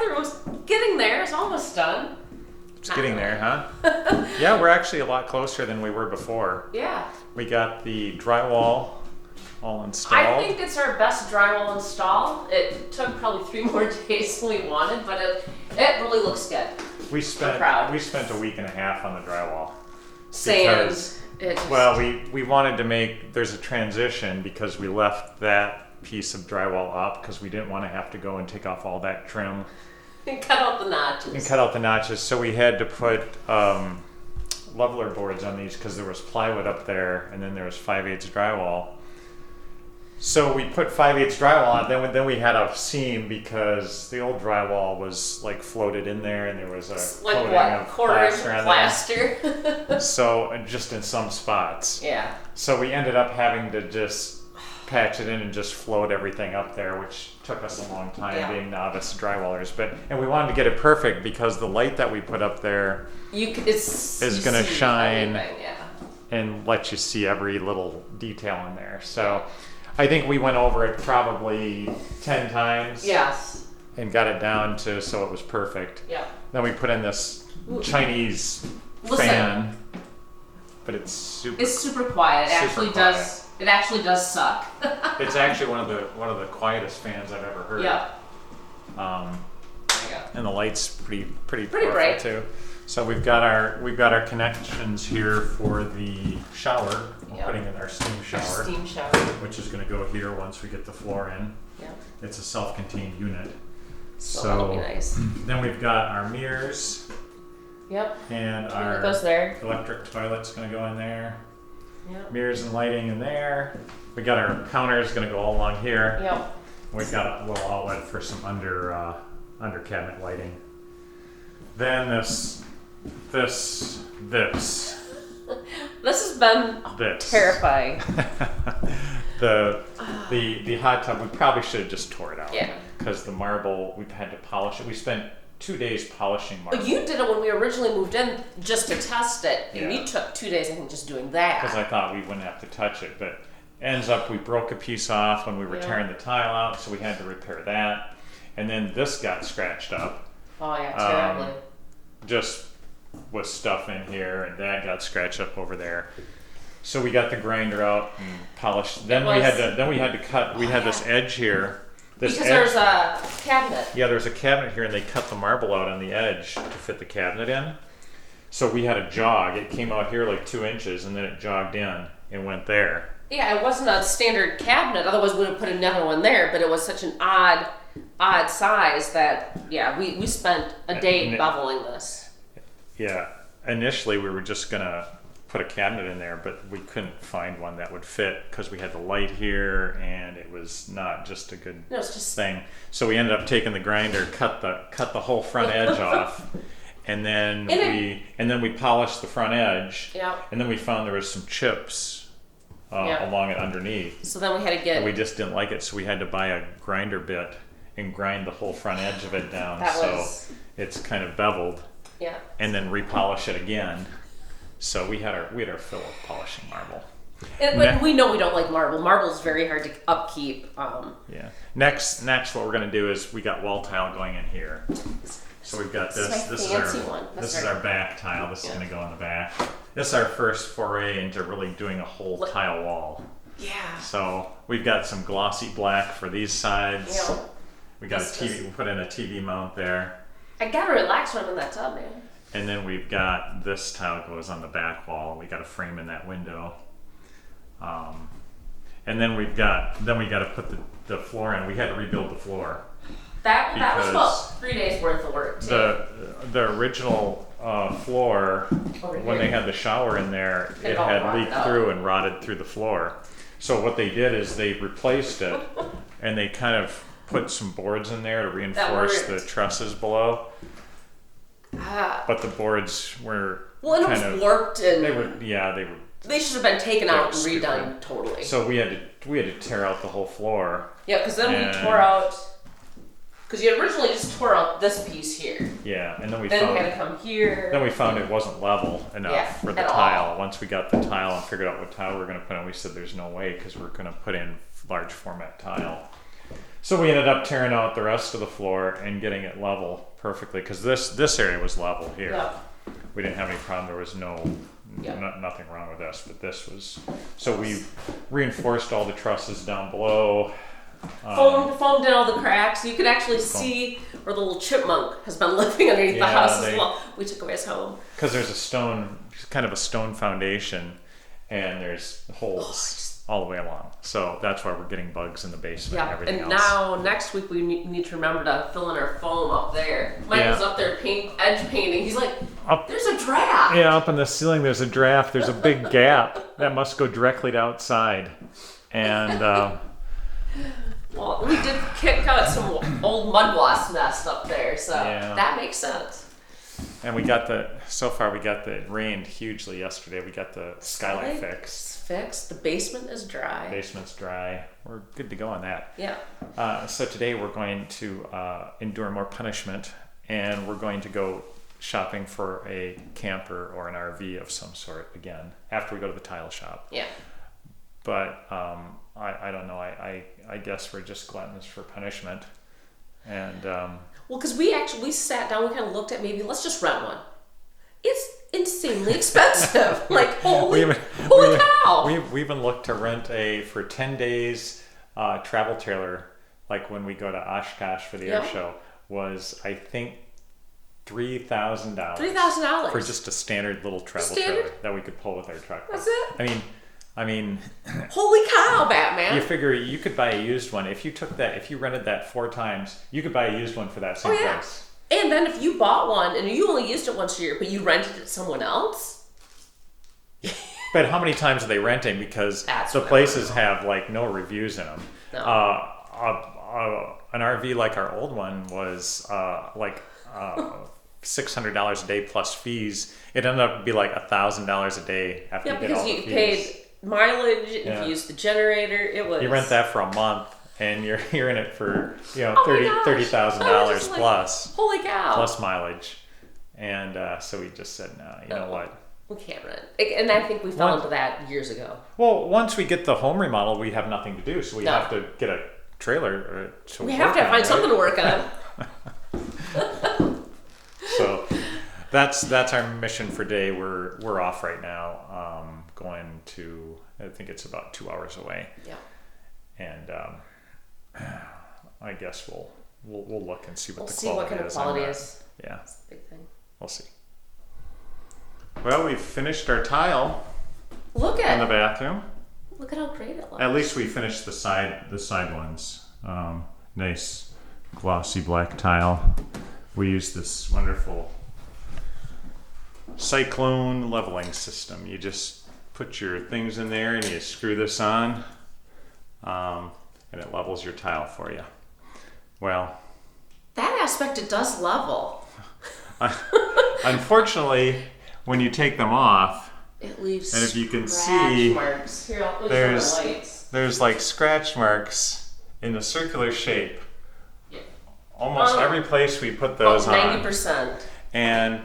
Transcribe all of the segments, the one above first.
bathroom's getting there. It's almost done. It's getting there, huh? Yeah, we're actually a lot closer than we were before. Yeah. We got the drywall all installed. I think it's our best drywall install. It took probably 3 more days than we wanted, but it really looks good. We spent a week and a half on the drywall. Sand. Well, we wanted to make, there's a transition because we left that piece of drywall up because we didn't want to have to go and take off all that trim. And cut out the notches. So we had to put leveler boards on these because there was plywood up there and then there was 5/8 drywall. So we put 5/8 drywall on, then we had a seam because the old drywall was like floated in there and there was a like what, quarter-inch plaster? So just in some spots. Yeah. So we ended up having to just patch it in and just float everything up there, which took us a long time being novice drywallers. And we wanted to get it perfect because the light that we put up there is going to shine and let you see every little detail in there. So I think we went over it probably 10 times. Yes. And got it down to so it was perfect. Yeah. Then we put in this Chinese fan, but it's super quiet. It actually does suck. It's actually one of the quietest fans I've ever heard. Yeah. And the light's pretty bright powerful too. So we've got our connections here for the shower. We're putting in our steam shower. Which is going to go here once we get the floor in. Yeah. It's a self-contained unit. So that'll be nice. Then we've got our mirrors. Yep. And our electric toilet's going to go in there. Yep. Mirrors and lighting in there. We got our counters going to go all along here. Yep. We've got a little outlet for some under cabinet lighting. Then this has been terrifying. The hot tub, we probably should have just tore it out. Yeah. Because the marble, we've had to polish it. We spent 2 days polishing marble. But you did it when we originally moved in just to test it. And you took 2 days, I think, just doing that. Because I thought we wouldn't have to touch it. But ends up we broke a piece off when we were tearing the tile out, so we had to repair that. And then this got scratched up. Oh yeah, terribly. Just with stuff in here, and that got scratched up over there. So we got the grinder out and polished. Then we had to cut. We had this edge here. There's a cabinet. Yeah, there's a cabinet here, and they cut the marble out on the edge to fit the cabinet in. So we had a jog. It came out here like 2 inches, and then it jogged in and went there. Yeah, it wasn't a standard cabinet. Otherwise, we would have put another one there. But it was such an odd size that we spent a day beveling this. Yeah, initially we were just gonna put a cabinet in there, but we couldn't find one that would fit because we had the light here, and it was not just a good thing. So we ended up taking the grinder, cut the whole front edge off, and then we polished the front edge. Yeah. And then we found there was some chips along it underneath. So then we had to get. And we just didn't like it, so we had to buy a grinder bit and grind the whole front edge of it down it's kind of beveled. Yeah. And then repolish it again. So we had our fill of polishing marble. And we know we don't like marble. Marble is very hard to upkeep. Yeah. Next, what we're gonna do is we got wall tile going in here. So we've got this. This is our back tile. This is gonna go in the back. This is our first foray into really doing a whole tile wall. Yeah. So we've got some glossy black for these sides. Yeah. We got a TV. We put in a TV mount there. I gotta relax when I'm in that tub, man. And then we've got this tile goes on the back wall. We got a frame in that window. And then we got to put the floor in. We had to rebuild the floor. That was about 3 days worth of work too. The original floor, when they had the shower in there, it had leaked through and rotted through the floor. So what they did is they replaced it, and they kind of put some boards in there to reinforce the trusses below. But the boards were it was warped, and they should have been taken out and redone totally. So we had to tear out the whole floor. Yeah, because then we tore out. Because you originally just tore out this piece here. Yeah, and then we had to come here. Then we found it wasn't level enough for the tile. Once we got the tile and figured out what tile we were going to put in, we said there's no way because we're going to put in large format tile. So we ended up tearing out the rest of the floor and getting it level perfectly, because this area was level here. Yeah. We didn't have any problem. There was nothing wrong with this, but this was. So we reinforced all the trusses down below. Foamed in all the cracks. You could actually see where the little chipmunk has been living underneath the house as well. We took away his home. Because there's kind of a stone foundation, and there's holes all the way along. So that's why we're getting bugs in the basement and everything else. Now next week we need to remember to fill in our foam up there. Michael's up there edge painting. He's like, there's a draft. Yeah, up in the ceiling there's a draft. There's a big gap that must go directly to outside. And well, we did kick out some old mud wasp nest up there, so that makes sense. And it rained hugely yesterday. We got the skylight fixed. The basement is dry. Basement's dry. We're good to go on that. Yeah. So today we're going to endure more punishment, and we're going to go shopping for a camper or an RV of some sort again after we go to the tile shop. Yeah. But I don't know. I guess we're just gluttons for punishment. And well, because we sat down, we kind of looked at maybe let's just rent one. It's insanely expensive. Like holy cow! We even looked to rent for 10 days travel trailer. Like when we go to Oshkosh for the air show, was I think $3,000. $3,000 for just a standard little travel trailer that we could pull with our truck. That's it. I mean, holy cow, Batman! You figure you could buy a used one if you rented that 4 times. You could buy a used one for that same price. And then if you bought one and you only used it once a year, but you rented it to someone else. But how many times are they renting? Because the places have like no reviews in them. No. An RV like our old one was $600 a day plus fees. It ended up to be like $1,000 a day after you get all the fees. Because you paid mileage, if you used the generator, it was. You rent that for a month, and you're in it for $30,000 plus. Holy cow! Plus mileage, and so we just said, no, you know what? We can't rent. And I think we fell into that years ago. Well, once we get the home remodel, we have nothing to do, so we have to get a trailer to we have to find something to work on. So that's our mission for today. We're off right now, going to, I think it's about 2 hours away. Yeah. And I guess we'll look and see what the quality is. We'll see what kind of quality is. Yeah. That's the big thing. We'll see. Well, we've finished our tile. Look at in the bathroom. Look at how great it looks. At least we finished the side ones. Nice glossy black tile. We use this wonderful cyclone leveling system. You just put your things in there and you screw this on, and it levels your tile for you. Well, that aspect, it does level. Unfortunately, when you take them off, it leaves and if you can see, marks. Here, I'll there's like scratch marks in the circular shape. Yeah. Almost every place we put those 90%. on. And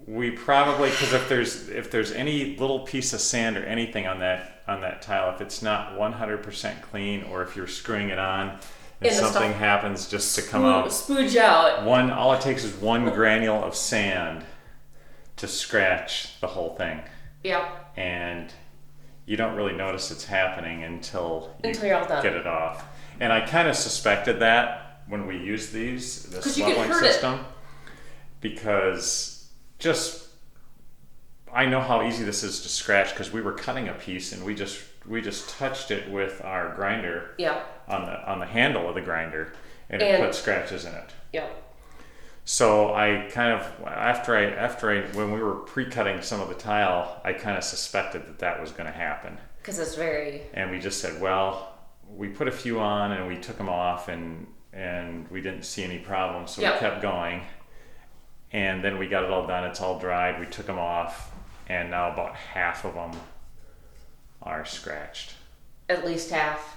we probably, because if there's any little piece of sand or anything on that tile, if it's not 100% clean, or if you're screwing it on and something happens just to come out, spooge out. All it takes is one granule of sand to scratch the whole thing. Yeah. And you don't really notice it's happening until you're all done. Get it off. And I kind of suspected that when we used this leveling system, because I know how easy this is to scratch, because we were cutting a piece and we just touched it with our grinder on the handle of the grinder, and it put scratches in it. Yeah. So I kind of, after when we were pre-cutting some of the tile, I kind of suspected that was going to happen. Because it's very. And we just said, well, we put a few on and we took them off, and we didn't see any problems, so we kept going. And then we got it all done. It's all dried. We took them off, and now about half of them are scratched. At least half.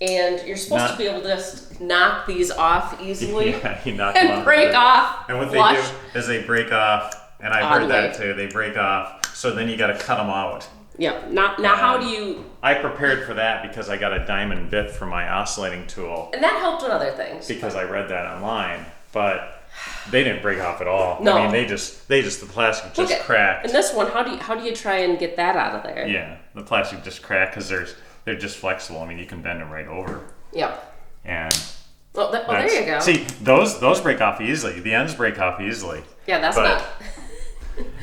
And you're supposed to be able to just knock these off easily. Yeah, you knock them off. And break off. And what they do is they break off, and I heard that too. They break off, so then you got to cut them out. Yep. Now how do you? I prepared for that because I got a diamond bit for my oscillating tool. And that helped with other things. Because I read that online, but they didn't break off at all. No. I mean, the plastic just cracked. And this one, how do you try and get that out of there? Yeah, the plastic just cracked because they're just flexible. I mean, you can bend them right over. Yep. And well, there you go. See, those break off easily. The ends break off easily. Yeah, that's not.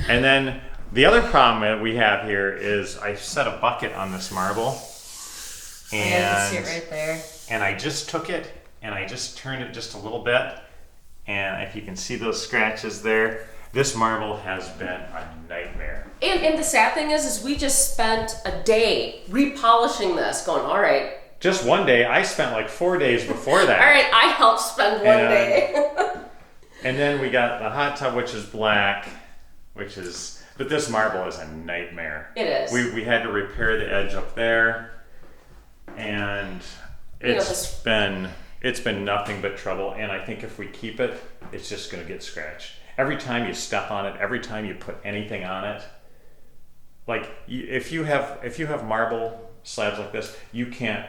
And then the other problem that we have here is I set a bucket on this marble, and I can see it right there. And I just took it and I just turned it just a little bit, and if you can see those scratches there, this marble has been a nightmare. And the sad thing is we just spent a day repolishing this, going, all right. Just one day. I spent like 4 days before that. All right, I helped spend one day. And then we got the hot tub, which is black, but this marble is a nightmare. It is. We had to repair the edge up there, and it's been nothing but trouble. And I think if we keep it, it's just going to get scratched. Every time you step on it, every time you put anything on it, like if you have marble slabs like this, you can't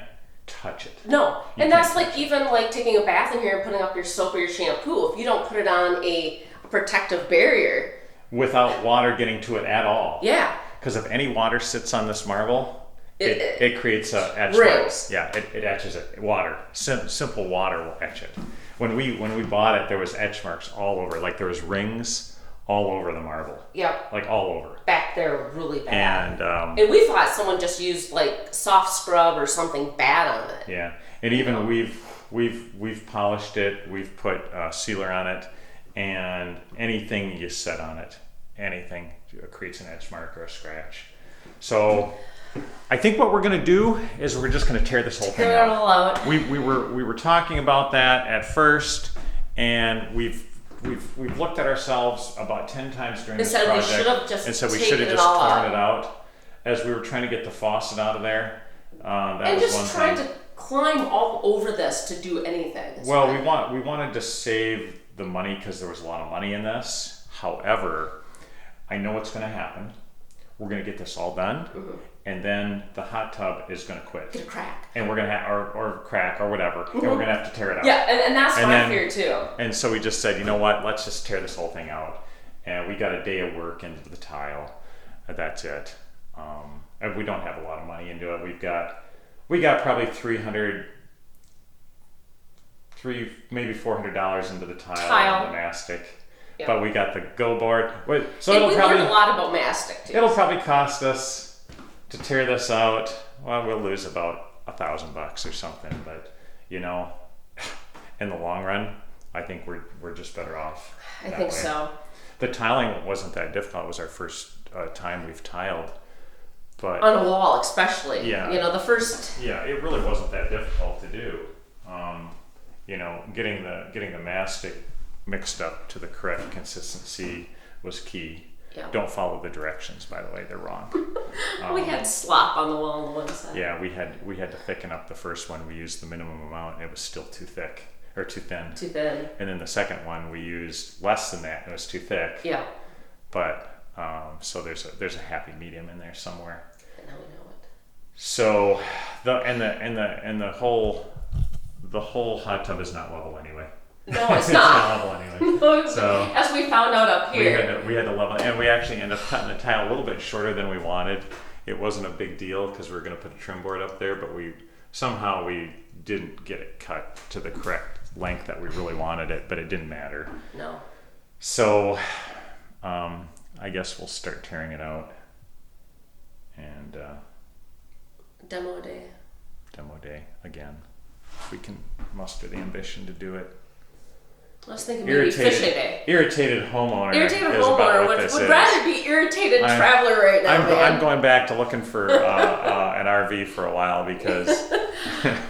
touch it. No, and that's like even like taking a bath in here and putting up your soap or your shampoo. If you don't put it on a protective barrier, without water getting to it at all. Yeah. Because if any water sits on this marble, it creates a etch rings. mark. Yeah, it etches it. Water, simple water will etch it. When we bought it, there was etch marks all over. Like there was rings all over the marble. Yep. Like all over. Back there, really bad. And we thought someone just used like soft scrub or something bad on it. Yeah, and even we've polished it. We've put sealer on it, and anything you set on it, anything creates an etch mark or a scratch. So I think what we're going to do is we're just going to tear this whole thing out. All out. We were talking about that at first, and we've looked at ourselves about 10 times during this project and said we should have just torn it out as we were trying to get the faucet out of there. That was one thing. Trying to climb all over this to do anything. Well, we wanted to save the money because there was a lot of money in this. However, I know what's going to happen. We're going to get this all done, and then the hot tub is going to quit. Get a crack. And we're going to have, or crack or whatever, and we're going to have to tear it out. Yeah, and that's my fear too. And so we just said, you know what, let's just tear this whole thing out. And we got a day of work into the tile. That's it. And we don't have a lot of money into it. We got probably maybe $400 into the tile and the mastic. Yep. But we got the go board. So we learned a lot about mastic too. It'll probably cost us to tear this out. Well, we'll lose about $1,000 or something. But in the long run, I think we're just better off. I think so. The tiling wasn't that difficult. It was our first time we've tiled. But on a wall, especially. Yeah. The first. Yeah, it really wasn't that difficult to do. Getting the mastic mixed up to the correct consistency was key. Yeah. Don't follow the directions, by the way; they're wrong. We had slop on the wall on one side. Yeah, we had to thicken up the first one. We used the minimum amount, and it was still too thick or too thin. Too thin. And then the second one we used less than that, and it was too thick. Yeah. But so there's a happy medium in there somewhere. And now we know it. So the whole hot tub is not level anyway. No, it's not. It's not level anyway. So as we found out up here, we had to level, and we actually ended up cutting the tile a little bit shorter than we wanted. It wasn't a big deal because we were going to put a trim board up there, but we didn't get it cut to the correct length that we really wanted it, but it didn't matter. No. So I guess we'll start tearing it out and demo day again. If we can muster the ambition to do it. I was thinking maybe fishing day. Irritated homeowner would rather be irritated traveler right now. I'm going back to looking for an RV for a while because,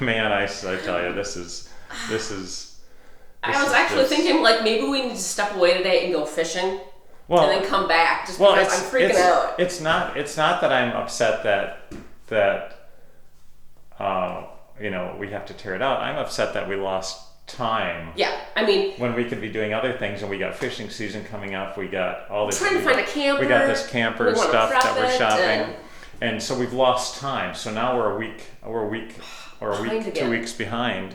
man, I tell you, this is. I was actually thinking like maybe we need to step away today and go fishing, and then come back. Just because I'm freaking out. It's not that I'm upset that we have to tear it out. I'm upset that we lost time. Yeah, I mean, when we could be doing other things, and we got fishing season coming up, we got all this. Trying to find a camper. We got this camper stuff that we're shopping, And so we've lost time. So now we're a week, Behind 2 again. weeks behind.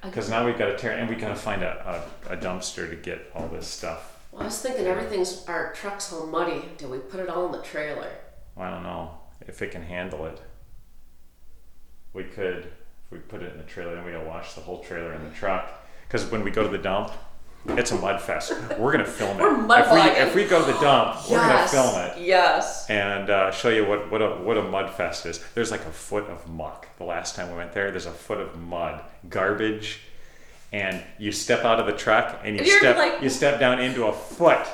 Because now we've got to tear, and we got to find a dumpster to get all this stuff. Well, I was thinking our truck's all muddy. Do we put it all in the trailer? Well, I don't know if it can handle it. We could, if we put it in the trailer, then we gotta wash the whole trailer in the truck. Because when we go to the dump, it's a mud fest. We're gonna film it. We're mud if we go to the dump, we're gonna film it. Yes. And show you what a mud fest is. There's like a foot of muck. The last time we went there, there's a foot of mud, garbage, and you step out of the truck and you step down into a foot.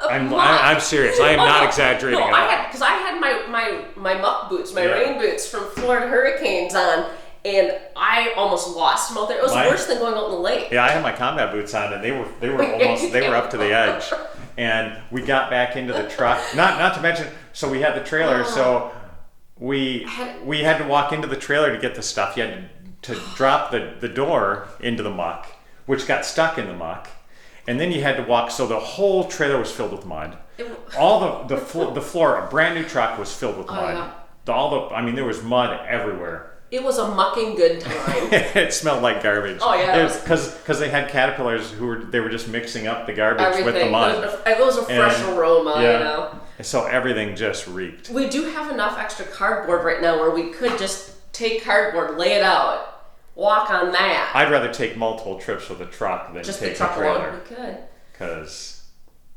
I'm serious. I am not exaggerating at all. Because I had my muck boots, my rain boots from Florida hurricanes on, and I almost lost them out there. It was worse than going out in the lake. Yeah, I had my combat boots on, and they were up to the edge. And we got back into the truck. Not to mention, so we had the trailer, so we had to walk into the trailer to get the stuff. You had to drop the door into the muck, which got stuck in the muck. And then you had to walk, so the whole trailer was filled with mud. All the floor, a brand new truck was filled with mud. Yeah. There was mud everywhere. It was a mucking good time. It smelled like garbage. Oh yeah, because they had caterpillars they were just mixing up the garbage with the mud. It was a fresh aroma, yeah. You know. So everything just reeked. We do have enough extra cardboard right now where we could just take cardboard, lay it out, walk on that. I'd rather take multiple trips with a truck than just take the truck a trailer. Alone. We could. Because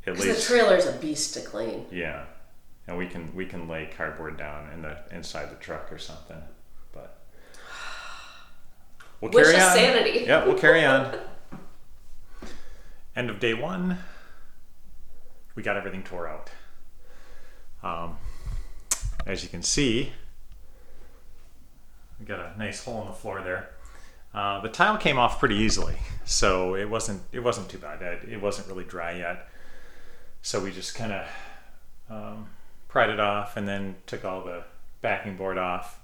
the trailer's a beast to clean. Yeah, and we can lay cardboard down inside the truck or something. But we'll carry on. Sanity. Yeah, we'll carry on. End of day 1. We got everything tore out. As you can see, we got a nice hole in the floor there. The tile came off pretty easily, so it wasn't too bad. It wasn't really dry yet, so we just kind of pried it off and then took all the backing board off,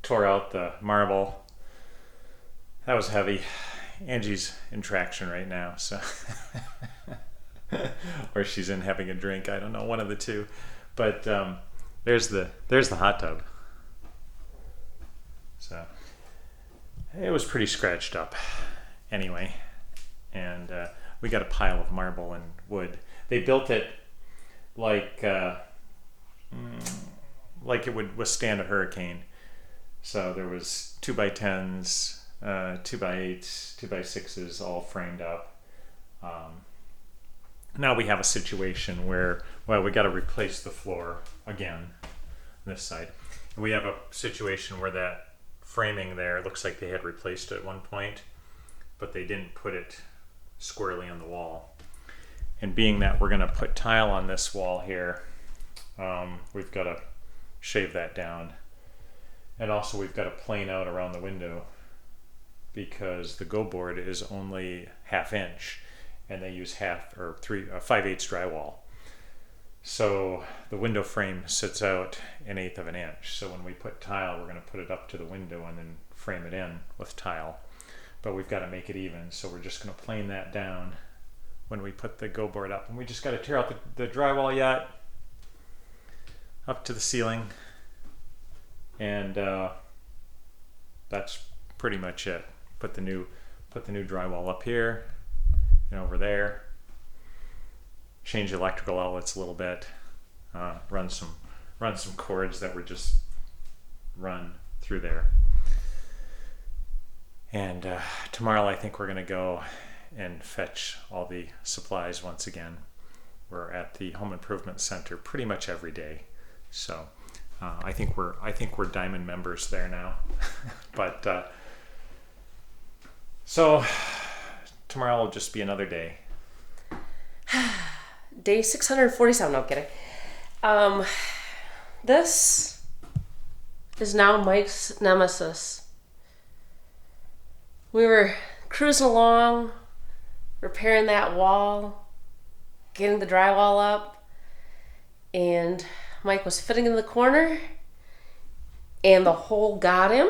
tore out the marble. That was heavy. Angie's in traction right now, so or she's in having a drink. I don't know, one of the two. But there's the hot tub. So it was pretty scratched up anyway, and we got a pile of marble and wood. They built it like it would withstand a hurricane. So there was 2x10s, 2x8s, 2x6s all framed up. Now we have a situation where, we got to replace the floor again, this side. And we have a situation where that framing there looks like they had replaced it at one point, but they didn't put it squarely on the wall. And being that we're going to put tile on this wall here, we've got to shave that down. And also we've got to plane out around the window because the go board is only 1/2 inch and they use 5/8 drywall. So the window frame sits out 1/8 of an inch. So when we put tile, we're going to put it up to the window and then frame it in with tile. But we've got to make it even. So we're just going to plane that down when we put the go board up. And we just got to tear out the drywall yet up to the ceiling. And that's pretty much it. Put the new drywall up here and over there. Change the electrical outlets a little bit. Run some cords that were just run through there. And tomorrow I think we're going to go and fetch all the supplies once again. We're at the home improvement center pretty much every day. So I think we're Diamond members there now. But so tomorrow will just be another day. Day 647. No, I'm kidding. This is now Mike's nemesis. We were cruising along, repairing that wall, getting the drywall up, and Mike was fitting in the corner, and the hole got him.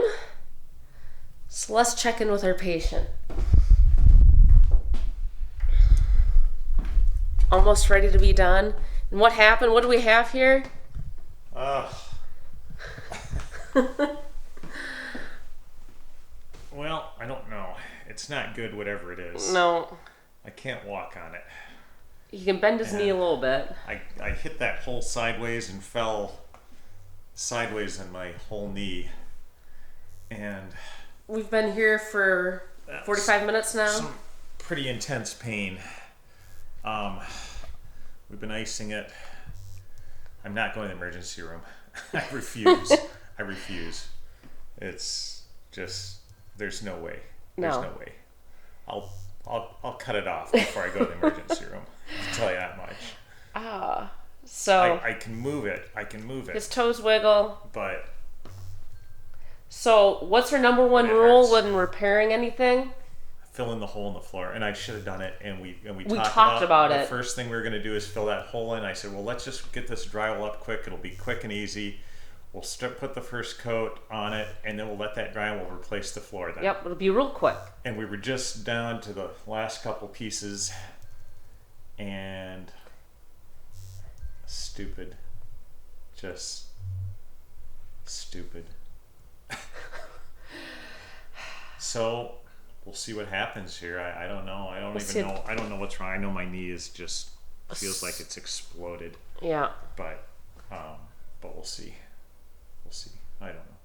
So let's check in with our patient. Almost ready to be done. And what happened? What do we have here? Well, I don't know. It's not good, whatever it is. No. I can't walk on it. He can bend his knee a little bit. I hit that hole sideways and fell sideways in my whole knee. And we've been here for 45 minutes now. Some pretty intense pain. We've been icing it. I'm not going to the emergency room. I refuse. I refuse. It's just, there's no way. There's no way. I'll cut it off before I go to the emergency room. I'll tell you that much. So I can move it. His toes wiggle. But so what's your number one rule when repairing anything? Fill in the hole in the floor, and I should have done it. And we talked about it. The first thing we were going to do is fill that hole in. I said, well, let's just get this drywall up quick. It'll be quick and easy. We'll put the first coat on it, and then we'll let that drywall replace the floor. Then. Yep, it'll be real quick. And we were just down to the last couple pieces, and stupid, just stupid. So we'll see what happens here. I don't know. I don't even know. I don't know what's wrong. I know my knee is just feels like it's exploded. Yeah. But we'll see. We'll see. I don't know.